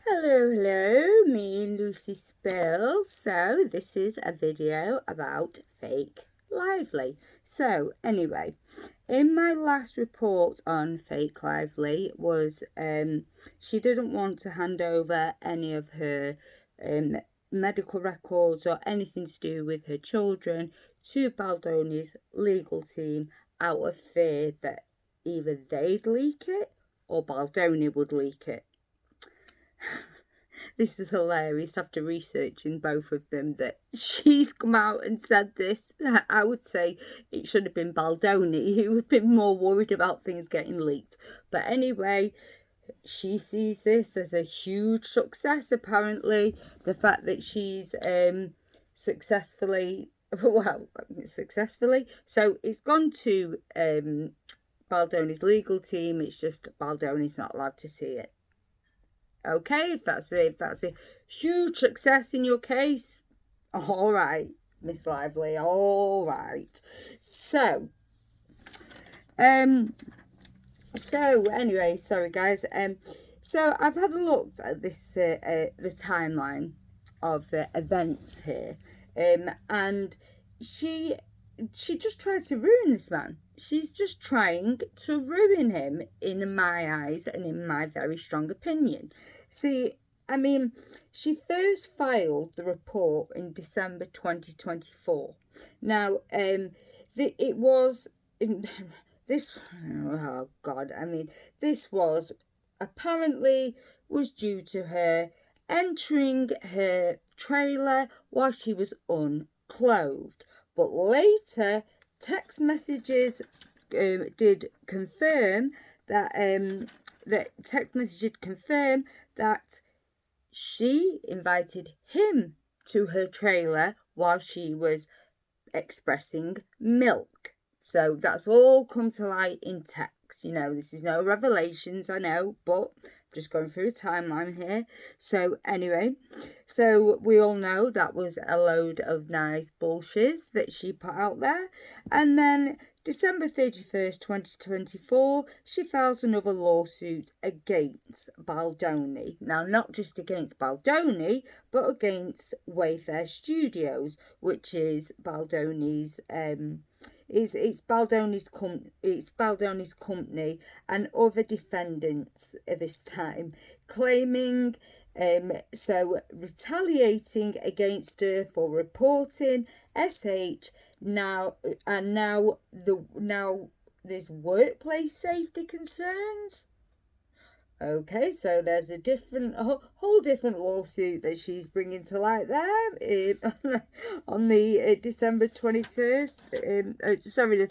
Hello, me Lucy Spills. So this is a video about fake Lively. So anyway, in my last report on fake Lively was she didn't want to hand over any of her medical records or anything to do with her children to Baldoni's legal team out of fear that either they'd leak it or Baldoni would leak it. This is hilarious after researching both of them that she's come out and said this. I would say it should have been Baldoni who would have been more worried about things getting leaked. But anyway, she sees this as a huge success, apparently. The fact that she's successfully, so it's gone to Baldoni's legal team. It's just Baldoni's not allowed to see it. Okay, if that's a huge success in your case, all right, Miss Lively, all right. So anyway, sorry guys. So I've had a look at this the timeline of events here, and she just tried to ruin this man. She's just trying to ruin him in my eyes and in my very strong opinion. See, I mean, she first filed the report in December 2024. Now, it was in this. Oh God! I mean, this was apparently was due to her entering her trailer while she was unclothed. But later, text messages did confirm that that she invited him to her trailer while she was expressing milk. So that's all come to light in text. You know, this is no revelations, I know, but just going through a timeline here. So anyway, so we all know that was a load of nice bullshit that she put out there. And then December 31st, 2024, she files another lawsuit against Baldoni. Now, not just against Baldoni, but against Wayfair Studios, which is Baldoni's it's Baldoni's company and other defendants at this time, claiming retaliating against her for reporting SH now there's workplace safety concerns. Okay, so there's a whole different lawsuit that she's bringing to light there on the December 21st, sorry, the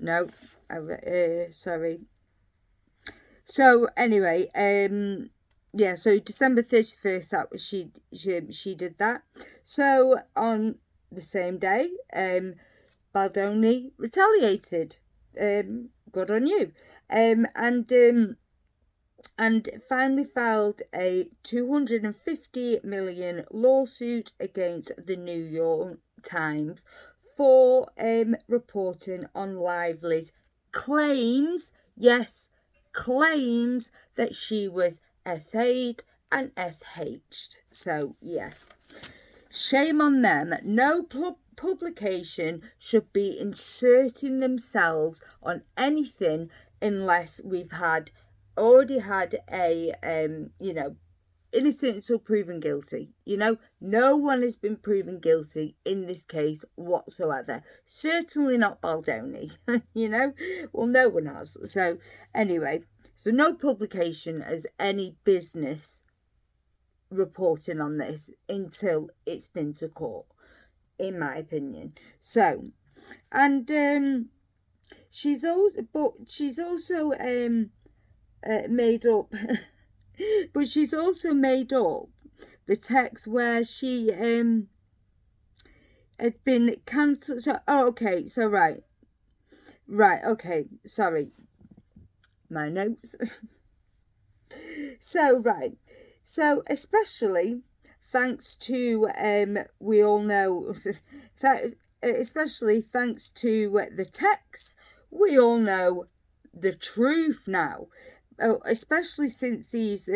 31st, sorry. So anyway, yeah, so December 31st, that was she did that. So on the same day, Baldoni retaliated. Good on you. And finally filed a 250 million lawsuit against the New York Times for reporting on Lively's claims, yes, claims that she was SA'd and SH'd. So yes, shame on them. No publication should be inserting themselves on anything unless we've already had a innocent until proven guilty. No one has been proven guilty in this case whatsoever. Certainly not Baldoni. Well, no one has. So anyway, so no publication has any business reporting on this until it's been to court, in my opinion. So, and she's also made up but she's also made up the text where she had been cancelled. So, okay, so right, okay, sorry, my notes. So especially thanks to we all know especially thanks to the text, we all know the truth now. especially since these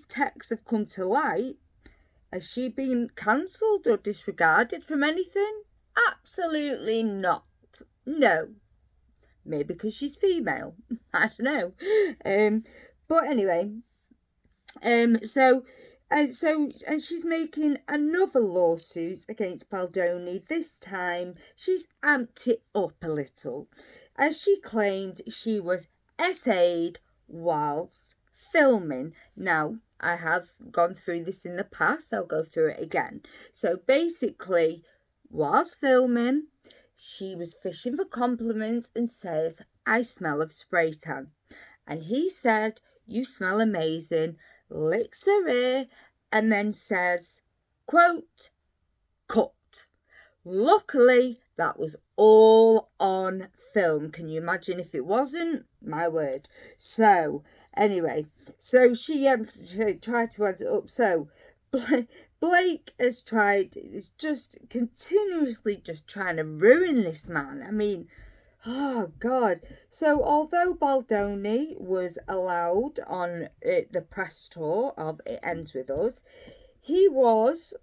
texts have come to light, has she been cancelled or disregarded from anything? Absolutely not. No. Maybe because she's female. I don't know. But anyway, and she's making another lawsuit against Baldoni. This time she's amped it up a little, as she claimed she was essayed whilst filming. Now, I have gone through this in the past, I'll go through it again. So basically, whilst filming, she was fishing for compliments and says, "I smell of spray tan." And he said, "You smell amazing," licks her ear, and then says, quote, "cut." Luckily, that was all on film. Can you imagine if it wasn't? My word. So, anyway, so she tried to add it up. So, Blake has tried, is just continuously just trying to ruin this man. I mean, oh, God. So, although Baldoni was allowed on the press tour of It Ends With Us, he was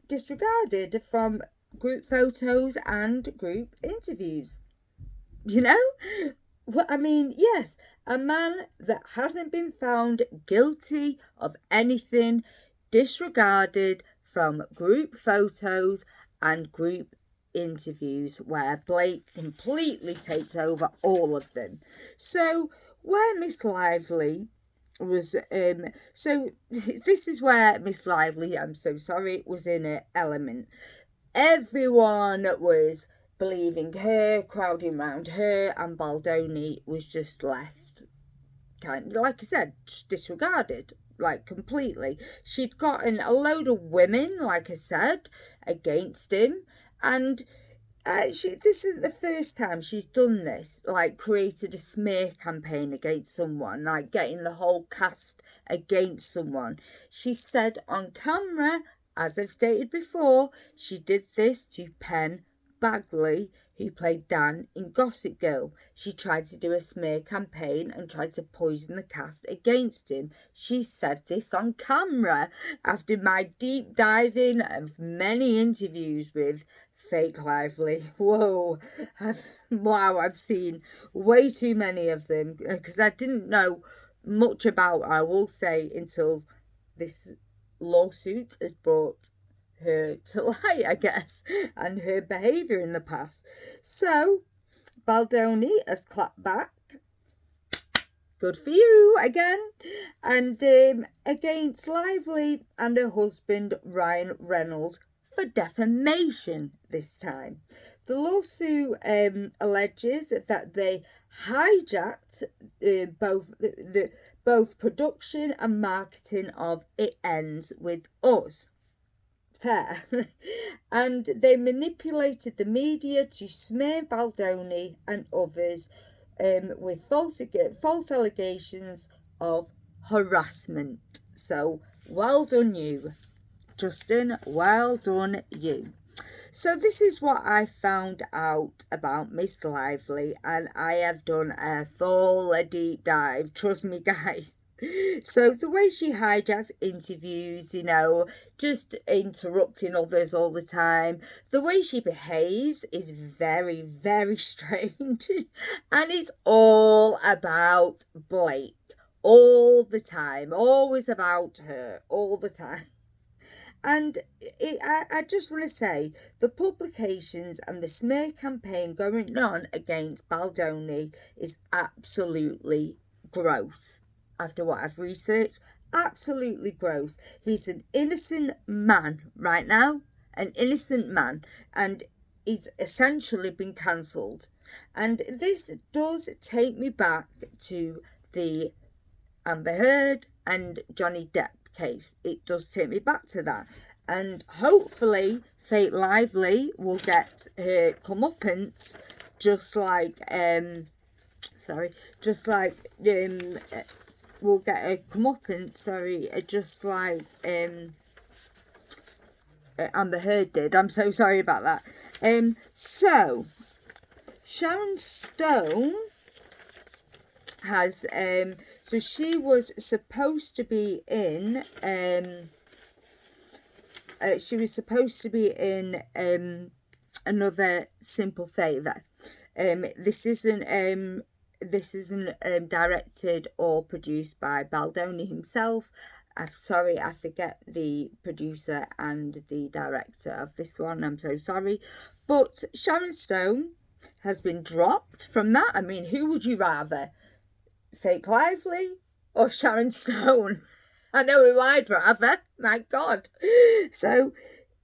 disregarded from group photos and group interviews. You know? Well, I mean, yes, a man that hasn't been found guilty of anything, disregarded from group photos and group interviews, where Blake completely takes over all of them. So where Miss Lively was so this is where Miss Lively, I'm so sorry, was in her element. Everyone was believing her, crowding around her, and Baldoni was just left kind of, like I said, disregarded, like completely. She'd gotten a load of women, like I said, against him, and this isn't the first time she's done this, like created a smear campaign against someone, like getting the whole cast against someone. She said on camera, as I've stated before, she did this to Penn Bagley, who played Dan in Gossip Girl. She tried to do a smear campaign and tried to poison the cast against him. She said this on camera after my deep diving of many interviews with Fake Lively. Whoa, I've seen way too many of them, because I didn't know much about her, I will say, until this lawsuit has brought her to light, I guess, and her behaviour in the past. So Baldoni has clapped back. Good for you again. And against Lively and her husband Ryan Reynolds for defamation this time. The lawsuit alleges that they hijacked both production and marketing of It Ends With Us. Fair. And they manipulated the media to smear Baldoni and others with false allegations of harassment. So, well done you, Justin, well done you. So this is what I found out about Miss Lively, and I have done a full deep dive, trust me guys. So the way she hijacks interviews, you know, just interrupting others all the time, the way she behaves is very, very strange. And it's all about Blake, all the time, always about her, all the time. And I just want to say, the publications and the smear campaign going on against Baldoni is absolutely gross. After what I've researched, absolutely gross. He's an innocent man right now, an innocent man, and he's essentially been cancelled. And this does take me back to the Amber Heard and Johnny Depp case. It does take me back to that, and hopefully Fake Lively will get her comeuppance, just like will get a comeuppance, just like Amber Heard did. I'm so sorry about that. So Sharon Stone has so she was supposed to be in Another Simple Favor. This isn't directed or produced by Baldoni himself. I'm sorry, I forget the producer and the director of this one. I'm so sorry. But Sharon Stone has been dropped from that. I mean, who would you rather? Fake Lively or Sharon Stone? I know who I'd rather. My God. So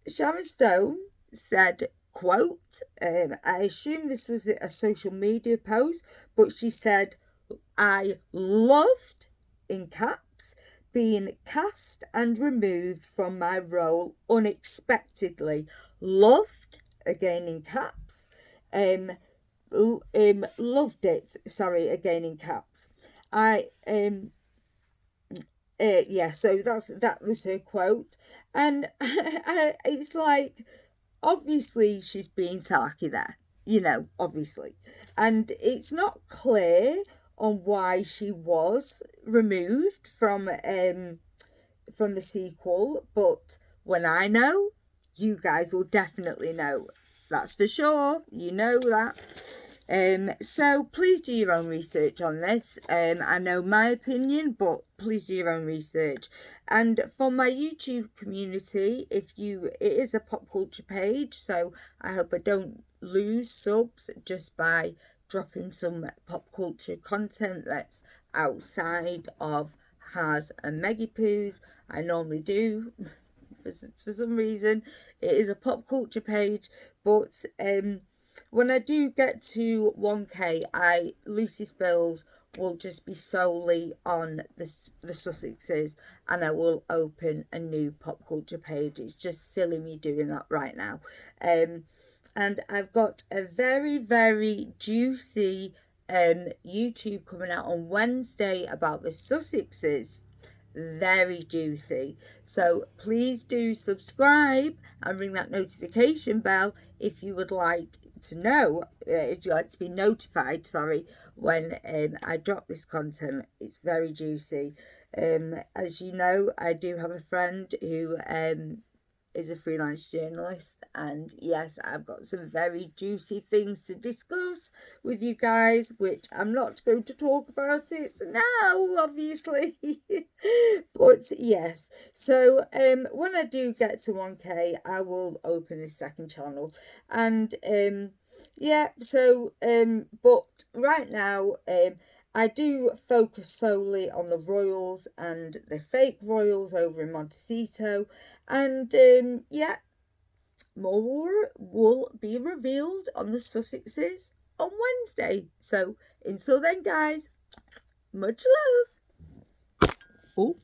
Sharon Stone said, quote, I assume this was a social media post, but she said, I loved, in caps, being cast and removed from my role unexpectedly. Loved, again in caps. Loved it, sorry, again in caps. So that was her quote, and it's like, obviously she's being sarky there, obviously, and it's not clear on why she was removed from the sequel, but when I know, you guys will definitely know. That's for sure. You know that. So please do your own research on this. I know my opinion, but please do your own research. And for my YouTube community, it is a pop culture page, so I hope I don't lose subs just by dropping some pop culture content that's outside of Has and Meggie Poos. I normally do. For some reason, it is a pop culture page, but when I do get to 1K, Lucy Spills will just be solely on the Sussexes, and I will open a new pop culture page. It's just silly me doing that right now. And I've got a very, very juicy YouTube coming out on Wednesday about the Sussexes. Very juicy. So please do subscribe and ring that notification bell if you would like to know, if you'd like to be notified, when I drop this content. It's very juicy. As you know, I do have a friend who is a freelance journalist, and yes, I've got some very juicy things to discuss with you guys, which I'm not going to talk about it now, obviously. But yes, so when I do get to 1K, I will open a second channel, and but right now I do focus solely on the royals and the fake royals over in Montecito, and more will be revealed on the Sussexes on Wednesday. So until then, guys, much love. Oh.